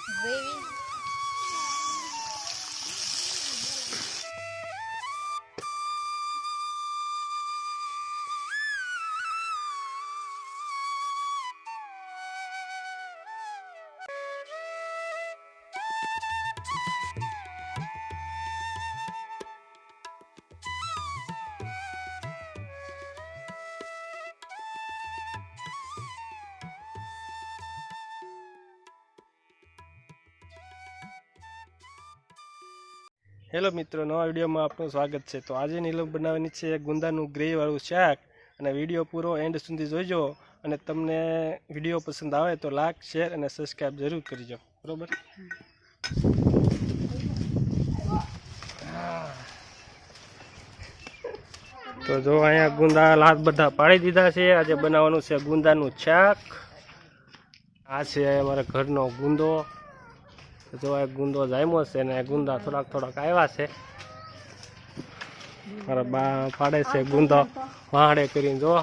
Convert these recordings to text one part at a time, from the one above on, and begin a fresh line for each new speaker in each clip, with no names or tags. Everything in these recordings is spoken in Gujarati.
ગ્રેવી.
હેલો મિત્રો, નવા વિડીયોમાં આપનું સ્વાગત છે। તો આજે નીલમ બનાવવાની છે ગુંદાનું ગ્રેવીવાળું શાક, અને વિડીયો પૂરો એન્ડ સુધી જોઈજો। અને તમને વિડીયો પસંદ આવે તો લાઈક, શેર અને સબસ્ક્રાઈબ જરૂર કરજો, બરોબર? તો જો અહીંયા ગુંદા લાત બધા પાડી દીધા છે। આજે બનાવવાનું છે ગુંદાનું શાક। આ છે અમારા ઘરનો ગુંદો। જો આ ગુંદો જામ્યો છે ને ગુંદા થોડાક આવ્યા છે। મારા બા પાડે છે ગુંદો વાહડે કરીને। જો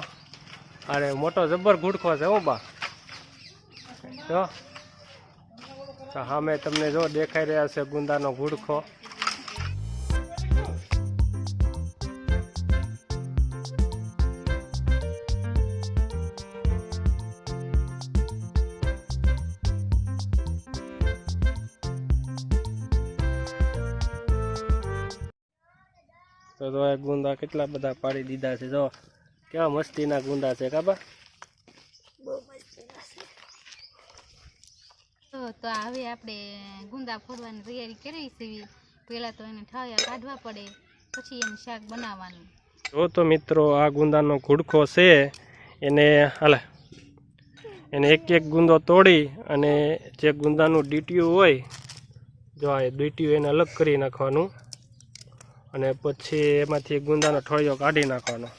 અરે મોટો જબર ગુડખો છે હો બા। જો સામે તમને જો દેખાઈ રહ્યા છે ગુંદાનો ગુડખો। તો આ ગુંદા કેટલા બધા પાડી દીધા છે। જો કેવા મસ્તીના ગુંદા છે કાબા।
તો હવે આપણે ગુંદા ફોડવાની તૈયારી કરી છે। પહેલા તો એને ઠાળિયા કાઢવા પડે, પછી એનું શાક બનાવવાનું।
જો તો મિત્રો આ ગુંદાનો ગુડખો છે, એને એક ગુંદો તોડી અને જે ગુંદાનું ડીટીયું હોય, જો આ ડીટીયું એને અલગ કરી નાખવાનું, અને પછી એમાંથી ગુંદાનો ઠળિયો કાઢી નાખવાનો।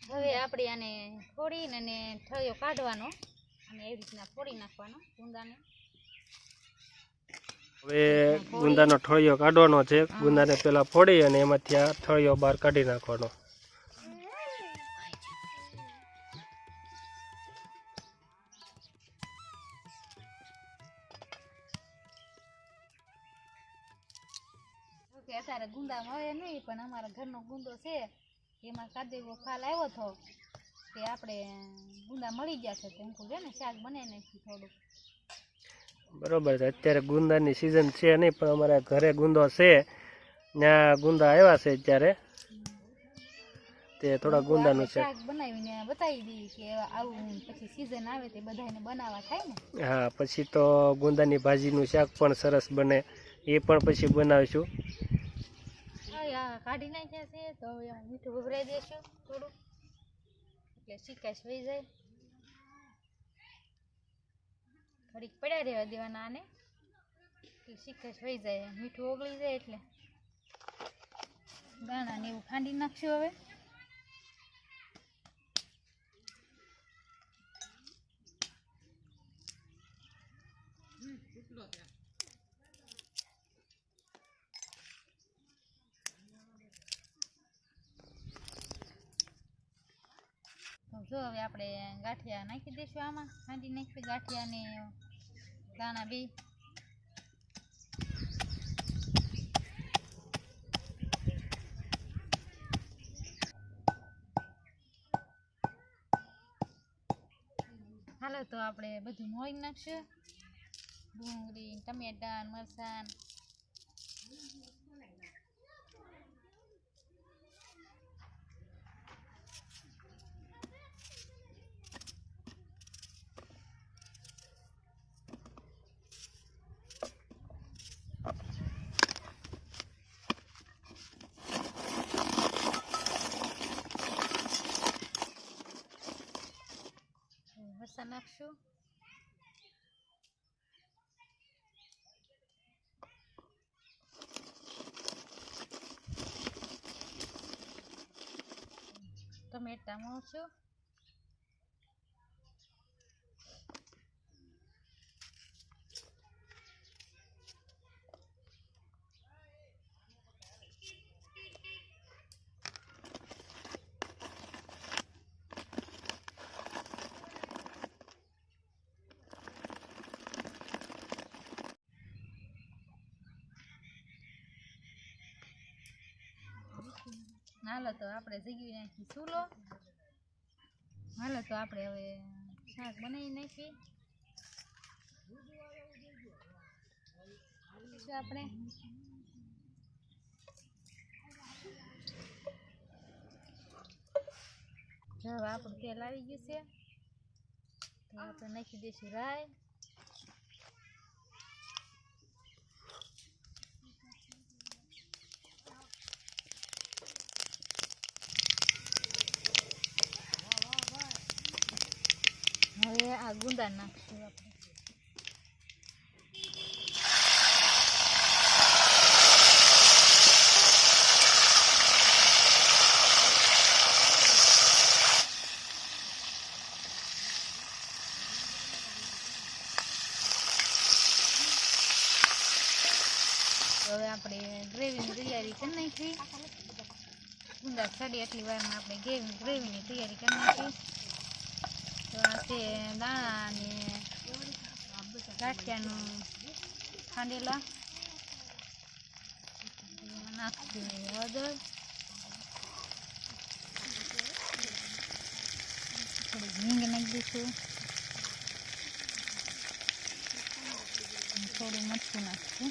હવે આપણે આને ફોડીને અને ઠળિયો કાઢવાનો, અને એવી રીતના ફોડી નાખવાનો ગુંદાને।
હવે ગુંદાનો ઠળિયો કાઢવાનો છે। ગુંદાને પેલા ફોડી અને એમાંથી આ ઠળિયો બહાર કાઢી નાખવાનો।
અત્યારે ગુંદા મળે નહીં, પણ અમારા ઘરનો ગુંદો છે, એમાં કાદેવો ફાલ આવ્યો હતો, તે આપણે ગુંદા મળી ગયા છે, તેમ કહું ને શાક બનાવી નાખ્યું થોડુંક।
બરોબર છે, અત્યારે ગુંદાની સિઝન છે નહીં, પણ અમારા ઘરે ગુંદો છે, ત્યાં ગુંદા આવ્યા છે અત્યારે, તે થોડા ગુંદાનું છે
શાક બનાવીને બતાવી દઈએ કે આવું પછી સિઝન આવે તે બધાને બનાવવા થાય ને।
હા, પછી તો ગુંદાની ભાજીનું શાક પણ સરસ બને, એ પણ પછી બનાવીશું।
કાઢી નાખ્યા છે, તો હવે મીઠું ઉભરાઈ દઈશું થોડું, એટલે શીકાશ વહી જાય। ઘડીક પડ્યા રહેવા દેવાના આને, એટલે શીકાશ વહી જાય, મીઠું ઓગળી જાય એટલે દાણા ને એવું ખાંડી નાખશું હવે। જો હવે આપણે ગાંઠિયા નાખી દઈશું આમાં, ખાંડી નાખીશું ગાંઠિયા ને દાણા બે। હાલો તો આપણે બધું મોળી નાખશું, ડુંગળી, ટમેટા, મરચાં, મરચાં નાખશું, ટમેટા મોળશું, હાલો તો આપણે જગવી નાખી ચૂલો. હાલો તો આપણે હવે શાક બનાવી નાખીએ. આપણે હવે આપણું તેલ આવી ગયું છે તો આપણે નાખી દઈશું રાઈ. હવે આ ગુંદા નાખશું આપણે. હવે આપણે ગ્રેવીની તૈયારી કરી નાખી. ગુંદા સડી એટલી વારમાં આપણે ગ્રેવીની તૈયારી કરી નાખી. તો આ છે દાણા અને ગાંઠિયાનું ખાંડેલા. નાખી હળદર, થોડીક હિંગ નાખી દઈશું, થોડું મરચું નાખીશું.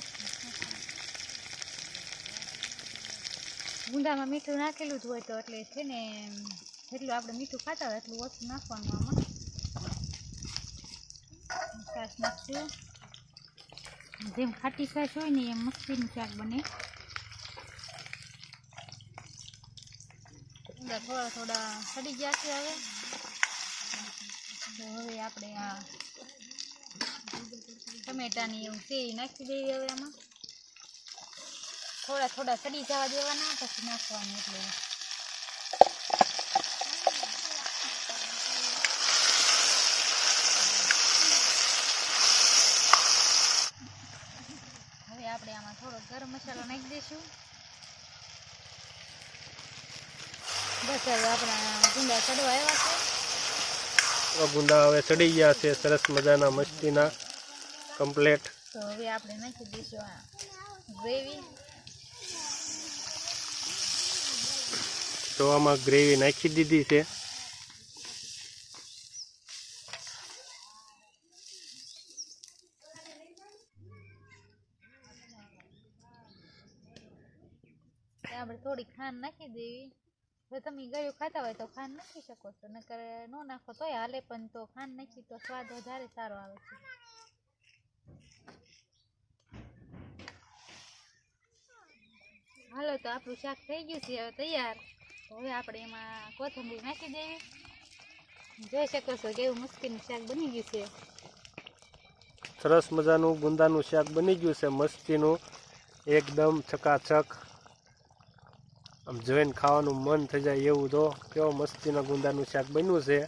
ગુંદામાં મીઠું નાખેલું જ હોય તો એટલે છે ને જેટલું આપણે મીઠું ખાતા હોય એટલું ઓછું નાખવાનું. આમાં છાશ નાખશું. જેમ ખાટી છાશ હોય ને એમ મસ્તીનું શાક બને. ગુંદા થોડા થોડા સડી ગયા છે હવે. તો હવે આપણે આ ટમેટાની એવું છે એ નાખી દઈએ. હવે આમાં થોડા થોડા સડી જવા દેવાના, પછી નાખવાનું. એટલે હવે આપણે આમાં થોડો ગરમ મસાલો નાખી દઈશું. બસ હવે આપણા ગુંદા ચડવા આવ્યા છે.
ગુંદા હવે ચડી ગયા છે સરસ મજાના મસ્તીના કમ્પ્લેટ.
તો હવે આપણે નાખી દઈશું આ ગ્રેવી.
તો આમાં ગ્રેવી નાખી દીધી છે.
આપણે થોડી ખાંડ નાખી દેવી. જો તમે ગળ્યું ખાતા હોય તો ખાંડ નાખી શકો છો, નકર ન નાખો તોય હાલે, પણ તો ખાંડ નાખી તો સ્વાદ વધારે સારો આવે છે. હાલો તો આપણું શાક થઈ ગયું છે હવે તૈયાર. હવે આપણે એમાં કોથમરી નાખી દેવી. જોઈ શકો છો કેવું મુશ્કેલનું શાક બની ગયું છે.
સરસ મજાનું ગુંદાનું શાક બની ગયું છે મસ્તીનું, એકદમ ચકાચક. આમ જોઈને ખાવાનું મન થઈ જાય એવું. તો કેવો મસ્તીના ગુંદાનું શાક બન્યું છે.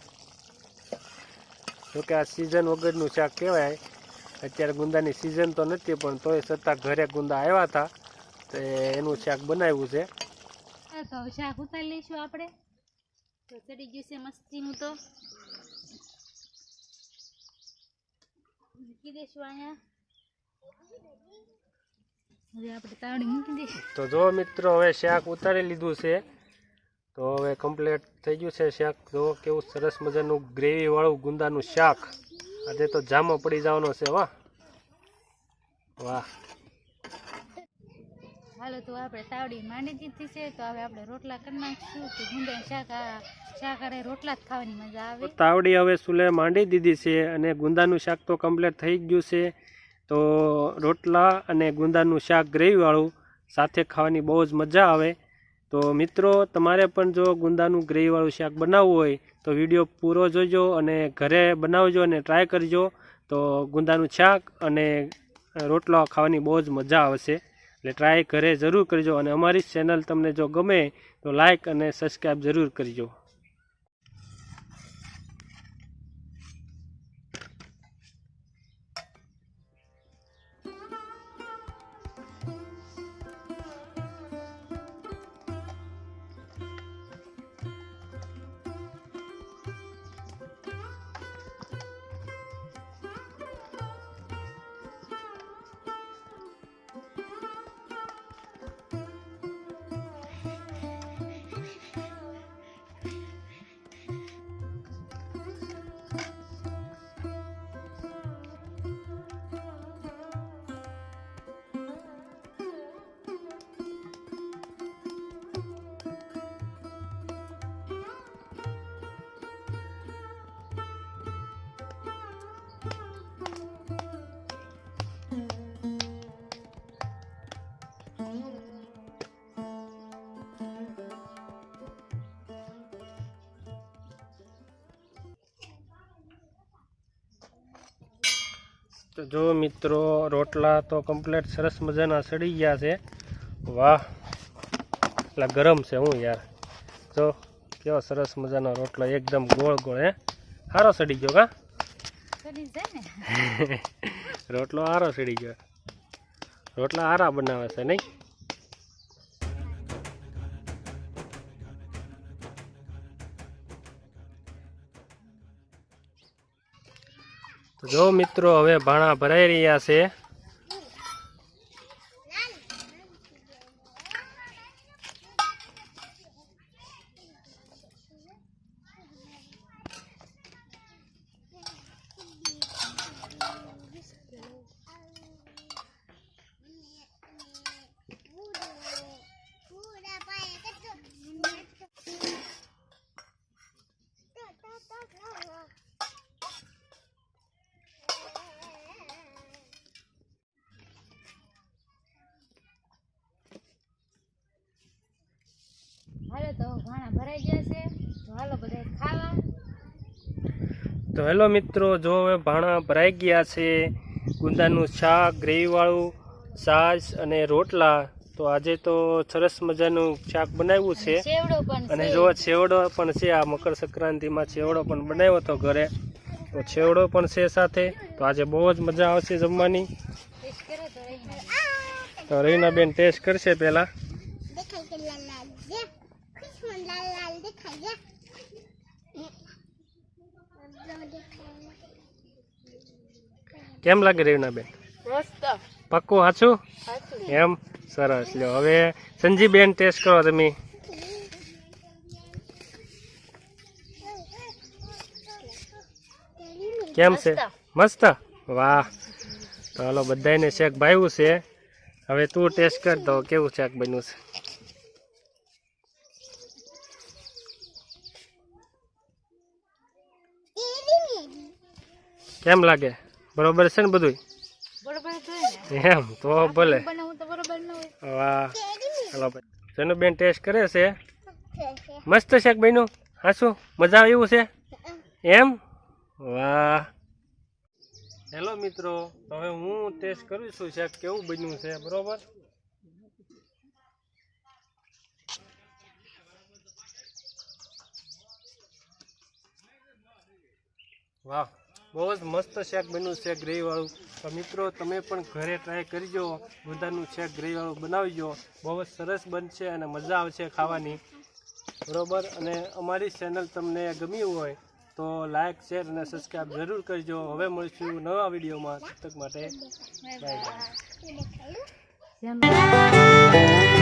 જોકે આ સિઝન વગરનું શાક કહેવાય. અત્યારે ગુંદાની સિઝન તો નથી, પણ તોય છતાં ઘરે ગુંદા આવ્યા હતા તો એનું શાક બનાવ્યું છે.
તો શાક ઉતારી લઈશું આપણે. તો ચડી ગયું છે મસ્તીનું. તો મૂકી દઈશું અહીંયા. હવે આપણે તાવડી મૂકી દઈશું.
તો જો મિત્રો હવે શાક ઉતારી લીધું છે. તો હવે કમ્પ્લીટ થઈ ગયું છે શાક. જો કેવું સરસ મજાનું ગ્રેવી વાળું ગુંદાનું શાક. આજે તો જામો પડી જવાનો છે. વાહ વાહ.
હાલો તો આપણે તાવડી માંડી દીધી છે. તો હવે આપણે રોટલા કરી નાખીશું. તો ગુંદાનું શાક આડે રોટલા જ ખાવાની મજા આવે.
તાવડી હવે સુલે માંડી દીધી છે અને ગુંદાનું શાક તો કમ્પ્લીટ થઈ ગયું છે. તો રોટલા અને ગુંદાનું શાક ગ્રેવીવાળું સાથે ખાવાની બહુ જ મજા આવે. તો મિત્રો તમારે પણ જો ગુંદાનું ગ્રેવીવાળું શાક બનાવવું હોય તો વિડીયો પૂરો જોજો અને ઘરે બનાવજો અને ટ્રાય કરજો. તો ગુંદાનું શાક અને રોટલો ખાવાની બહુ જ મજા આવશે. એટલે ટ્રાય ઘરે જરૂર કરજો. અને અમારી ચેનલ તમને જો ગમે તો લાઈક અને સબસ્ક્રાઈબ જરૂર કરજો. તો જો મિત્રો રોટલા તો કમ્પ્લીટ સરસ મજાના સડી ગયા છે. વાહ, એટલા ગરમ છે હું યાર. જો કેવો સરસ મજાનો રોટલો એકદમ ગોળ ગોળ. હે સારો સડી ગયો કા?
સડી જાય ને.
રોટલો સારો સડી ગયો. રોટલા સારા બનાવે છે નહીં? તો જો મિત્રો હવે ભાણા ભરાઈ રહ્યા છે.
હાલો તો ઘણા ભરાઈ ગયા છે, તો હાલો બધા ખાવા.
તો હેલો મિત્રો, જો હવે ભાણા ભરાઈ ગયા છે. ગુંદાનું શાક, ગ્રેવીવાળું, છાશ અને રોટલા. તો આજે તો સરસ મજાનું શાક બનાવ્યું છે.
સેવડો પણ
અને
છે.
જો છેવડો પણ છે. આ મકર સંક્રાંતિમાં છેવડો પણ બનાવ્યો હતો ઘરે, તો છેવડો પણ છે સાથે. તો આજે બહુ જ મજા આવશે જમવાની.
ટેસ્ટ કરો તો રહીને.
તો રહીનાબેન ટેસ્ટ કરશે પહેલા. કેમ લાગે રહીનાબેન?
મસ્ત.
પાક્કું સાચું? એમ સરસ. લ્યો હવે સંજીબેન ટેસ્ટ કરો તમે. કેમ છે? મસ્ત. વાહ. તો હાલો બધાને શેક ભાવ્યું છે. હવે તું ટેસ્ટ કર તો કેવું શાક બન્યું છે. કેમ લાગે? બરોબર છે ને બધું?
બરોબર છે ને.
એમ તો ભલે.
બનાવું તો બરોબર ન હોય.
વાહ. હાલો ભાઈ જનુબેન ટેસ્ટ કરે છે. મસ્ત શાક બન્યું. હાશું મજા આવે એવું છે એમ? વાહ. હેલો મિત્રો, હવે હું ટેસ્ટ કરું છું શાક કેવું બન્યું છે. બરોબર. વાહ, બહુ જ મસ્ત શાક બન્યું છે ગ્રેવીવાળું. તો મિત્રો તમે પણ ઘરે ટ્રાય કરજો. ગુંદાનું શાક ગ્રેવીવાળું બનાવજો. બહુ જ સરસ બનશે અને મજા આવશે ખાવાની. બરોબર. અને અમારી ચેનલ તમને ગમી હોય તો લાઈક, શેર અને સબસ્ક્રાઈબ જરૂર કરજો. હવે મળીશું નવા વિડીયોમાં. તબ તક માટે બાય બાય.